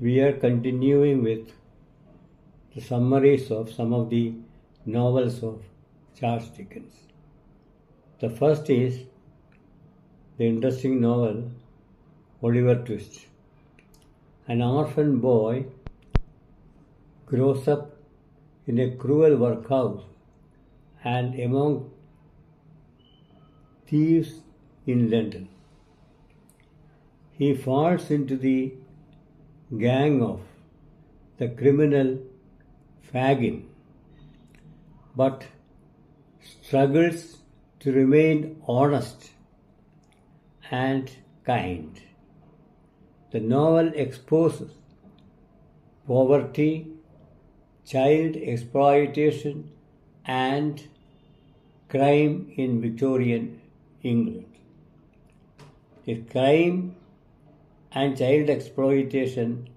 We are continuing with the summaries of some of the novels of Charles Dickens. The first is the interesting novel Oliver Twist. An orphan boy grows up in a cruel workhouse and among thieves in London. He falls into the gang of the criminal Fagin, but struggles to remain honest and kind. The novel exposes poverty, child exploitation, and crime in Victorian England. The crime and child exploitation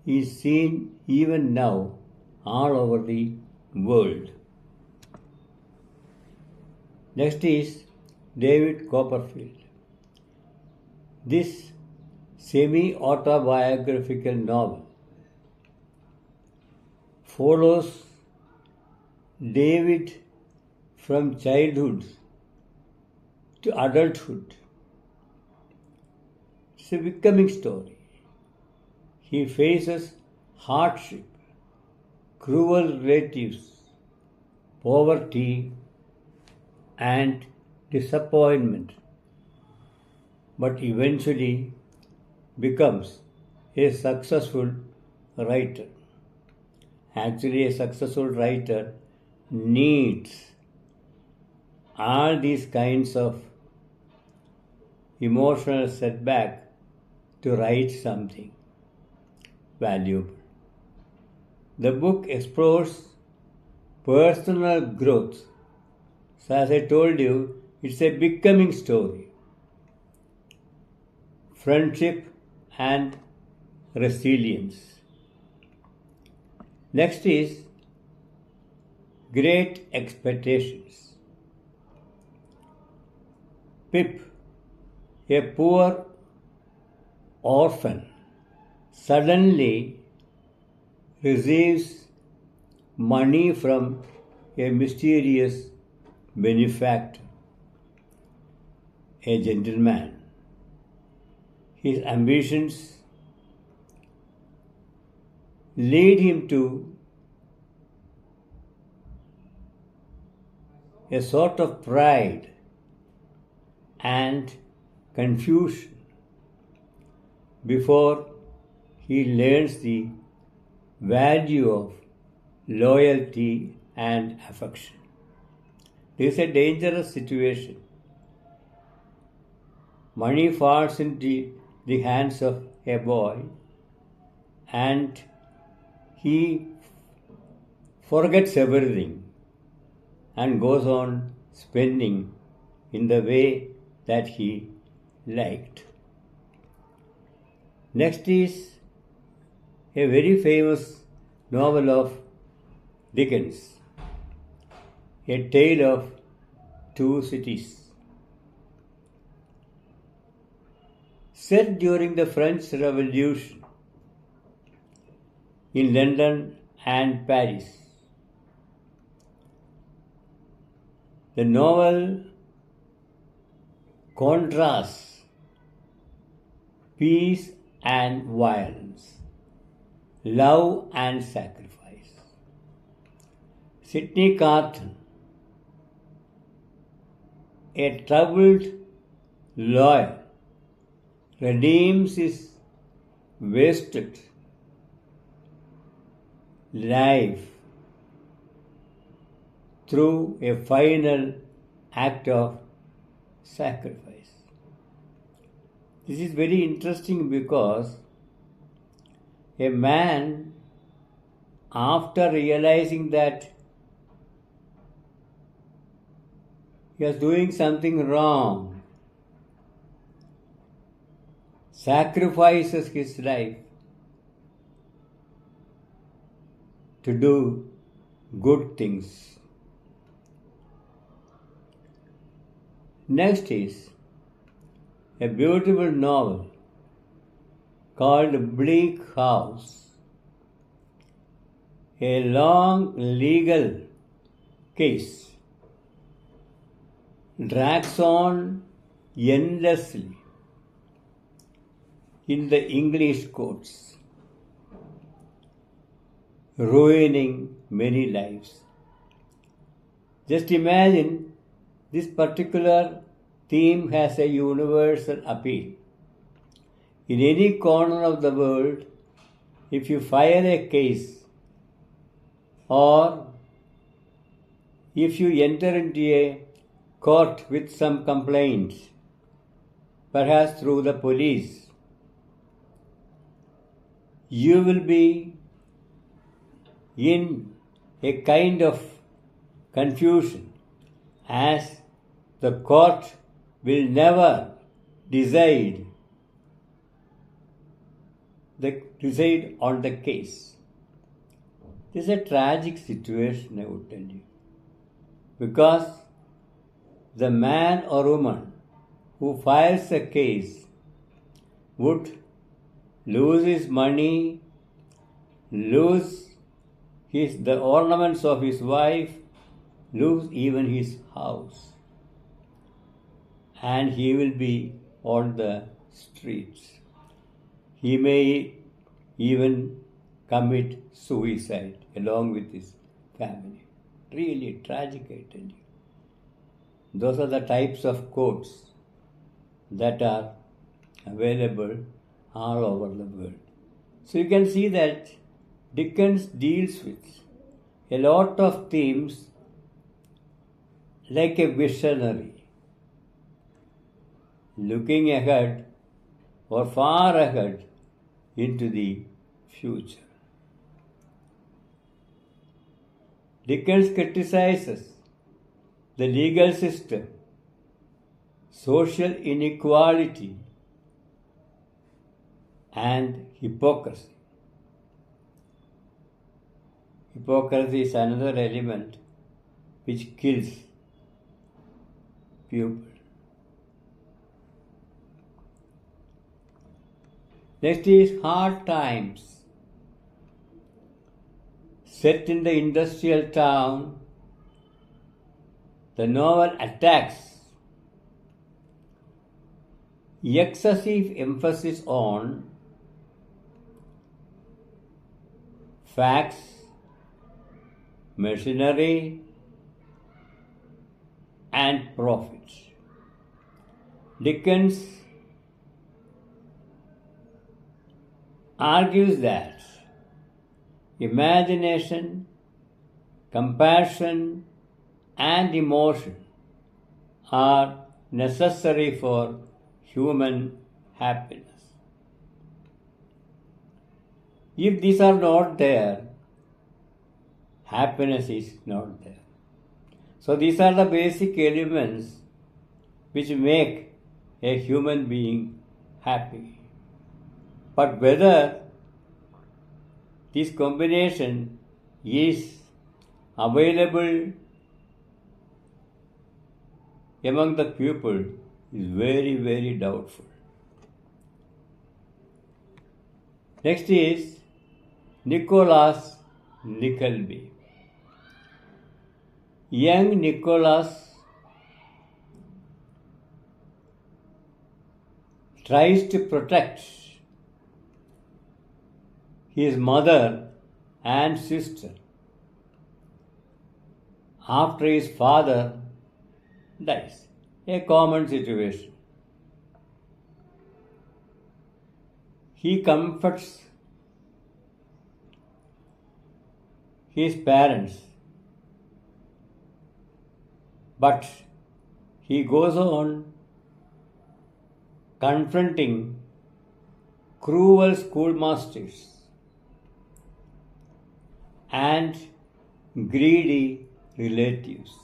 is seen even now all over the world. Next is David Copperfield. This semi-autobiographical novel follows David from childhood to adulthood. It's a becoming story. He faces hardship, cruel relatives, poverty, and disappointment, but eventually becomes a successful writer. Actually, a successful writer needs all these kinds of emotional setback to write something valuable. The book explores personal growth. So, as I told you, it's a becoming story. Friendship and resilience. Next is Great Expectations. Pip, a poor orphan, suddenly receives money from a mysterious benefactor, a gentleman. His ambitions lead him to a sort of pride and confusion before he learns the value of loyalty and affection. This is a dangerous situation. Money falls into the hands of a boy and he forgets everything and goes on spending in the way that he liked. Next is a very famous novel of Dickens, A Tale of Two Cities. Set during the French Revolution in London and Paris. The novel contrasts peace and violence, love and sacrifice. Sidney Carton, a troubled lawyer, redeems his wasted life through a final act of sacrifice. This is very interesting because a man, after realizing that he was doing something wrong, sacrifices his life to do good things. Next is a beautiful novel called Bleak House, a long legal case drags on endlessly in the English courts, ruining many lives. Just imagine this particular theme has a universal appeal. In any corner of the world, if you file a case or if you enter into a court with some complaints, perhaps through the police, you will be in a kind of confusion as the court will never decide on the case. This is a tragic situation, I would tell you, because the man or woman who files a case would lose his money, lose the ornaments of his wife, lose even his house, and he will be on the streets. He may even commit suicide along with his family. Really tragic, I tell you. Those are the types of quotes that are available all over the world. So you can see that Dickens deals with a lot of themes like a visionary, looking ahead or far ahead into the future. Dickens criticizes the legal system, social inequality, and hypocrisy. Hypocrisy is another element which kills people. Next is Hard Times. Set in the industrial town, the novel attacks excessive emphasis on facts, machinery, and profits. Dickens argues that imagination, compassion, and emotion are necessary for human happiness. If these are not there, happiness is not there. So these are the basic elements which make a human being happy. But whether this combination is available among the people is very, very doubtful. Next is Nicholas Nickleby. Young Nicholas tries to protect his mother and sister after his father dies. A common situation. He comforts his parents, but he goes on confronting cruel schoolmasters and greedy relatives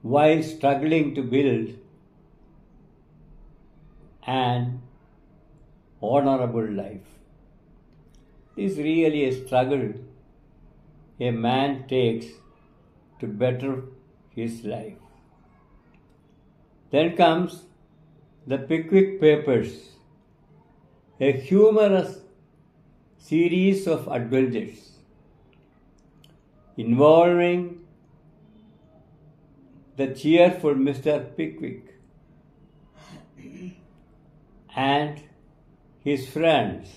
while struggling to build an honorable life. It is really a struggle a man takes to better his life. Then comes The Pickwick Papers, a humorous series of adventures involving the cheerful Mr. Pickwick and his friends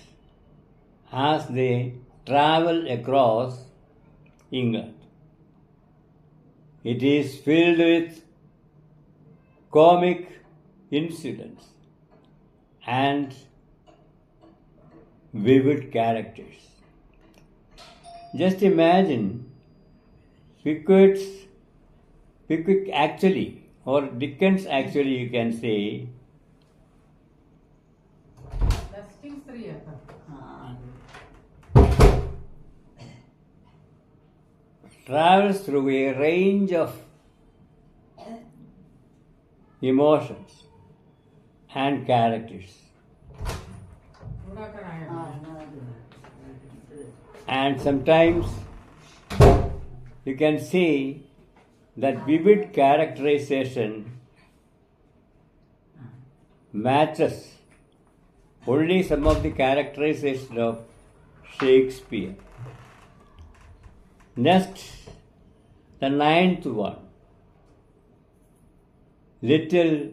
as they travel across England. It is filled with comic incidents and vivid characters. Just imagine Pickwick actually, or Dickens actually, you can say, travels through a range of emotions and characters. And sometimes you can see that vivid characterization matches only some of the characterization of Shakespeare. Next, the ninth one, Little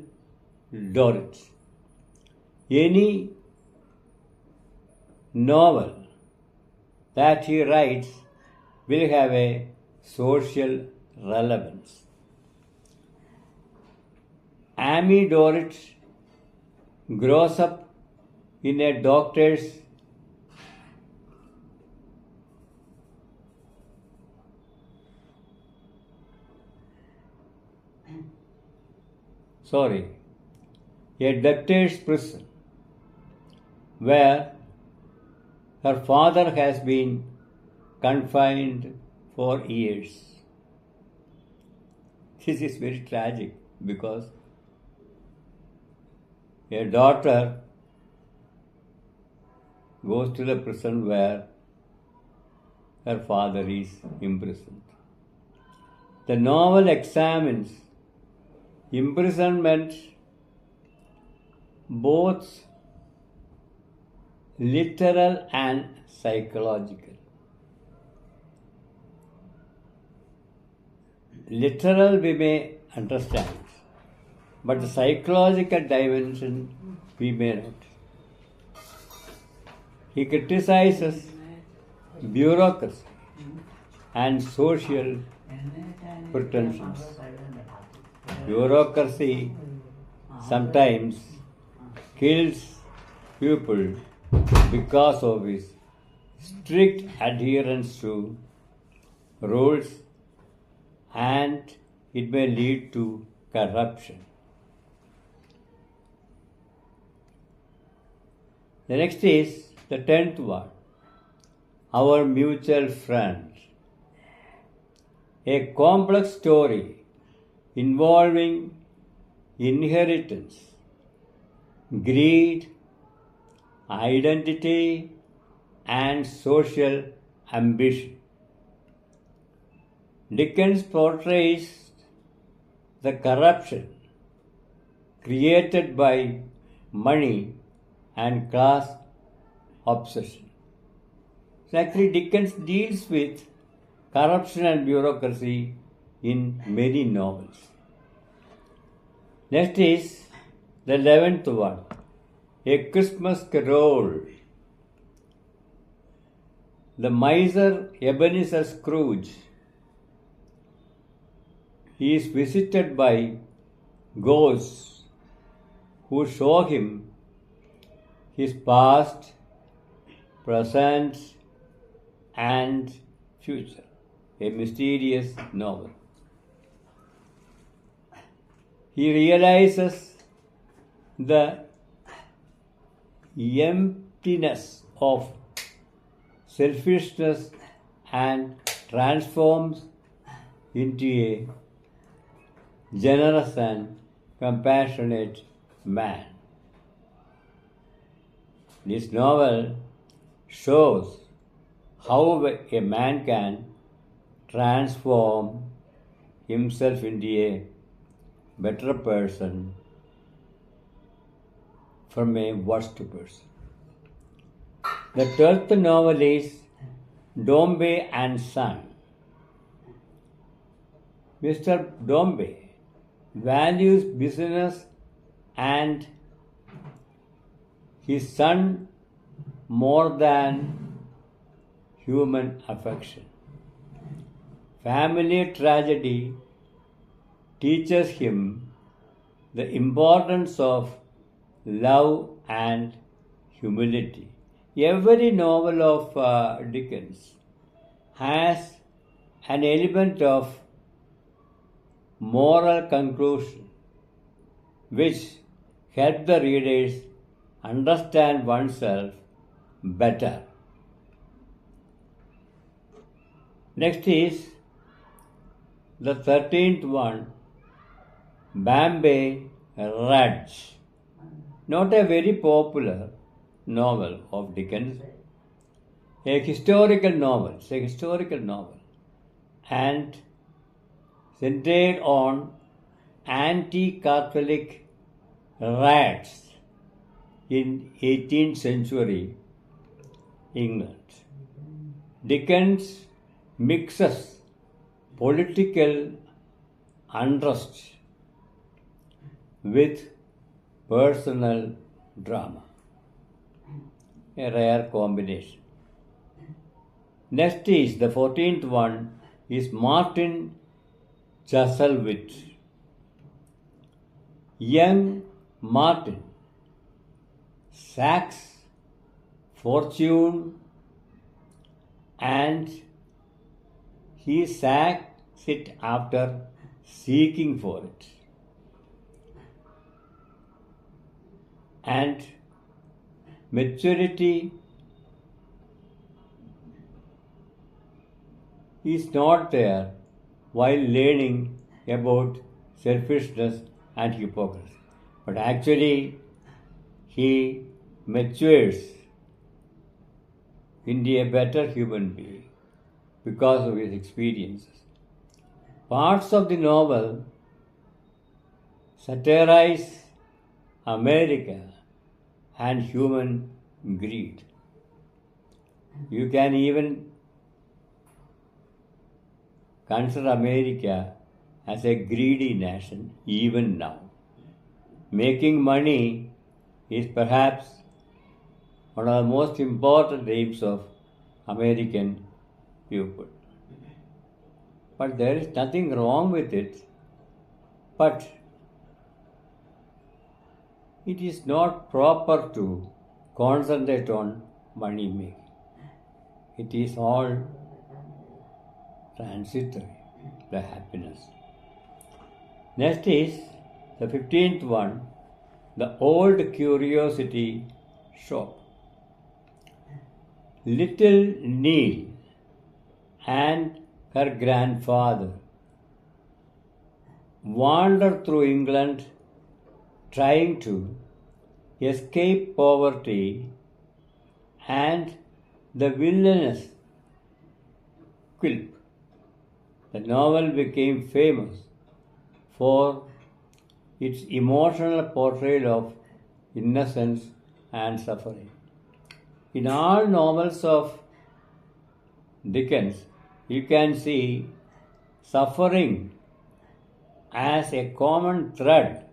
Dorrit. Any novel that he writes will have a social relevance. Amy Dorrit grows up in a doctor's a debtor's prison where her father has been confined for years. This is very tragic because a daughter goes to the prison where her father is imprisoned. The novel examines imprisonment both literal and psychological. Literal we may understand, but the psychological dimension we may not. He criticizes bureaucracy and social pretensions. Bureaucracy sometimes kills people because of his strict adherence to rules, and it may lead to corruption. The next is the 10th one, Our Mutual Friend. A complex story involving inheritance, greed, identity, and social ambition. Dickens portrays the corruption created by money and class obsession. So actually, Dickens deals with corruption and bureaucracy in many novels. Next is the 11th one, A Christmas Carol. The miser Ebenezer Scrooge, he is visited by ghosts who show him his past, present, and future. A mysterious novel. He realizes the emptiness of selfishness and transforms into a generous and compassionate man. This novel shows how a man can transform himself into a better person from a worst person. The 12th novel is Dombey and Son. Mr. Dombey values business and his son more than human affection. Family tragedy teaches him the importance of love and humility. Every novel of Dickens has an element of moral conclusion which help the readers understand oneself better. Next is the 13th one, Bombay Raj. Not a very popular novel of Dickens, a historical novel. It's a historical novel and centered on anti-Catholic riots in 18th century England. Dickens mixes political unrest with personal drama, a rare combination. Next is the 14th one is Martin Chuzzlewit. Young Martin sacks fortune and he sacks it after seeking for it. And maturity is not there while learning about selfishness and hypocrisy. But actually, he matures into a better human being because of his experiences. Parts of the novel satirize America and human greed. You can even consider America as a greedy nation even now. Making money is perhaps one of the most important aims of American people. But there is nothing wrong with it. But it is not proper to concentrate on money making. It is all transitory, the happiness. Next is the 15th one, the Old Curiosity Shop. Little Neil and her grandfather wander through England trying to escape poverty and the villainous Quilp. The novel became famous for its emotional portrayal of innocence and suffering. In all novels of Dickens, you can see suffering as a common thread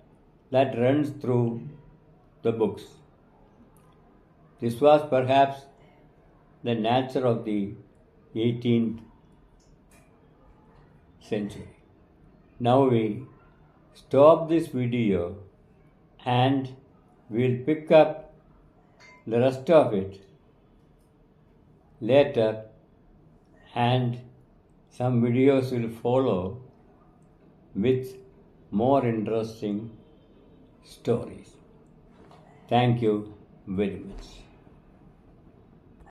that runs through the books. This was perhaps the nature of the 18th century. Now we stop this video and we'll pick up the rest of it later, and some videos will follow with more interesting stories. Thank you very much.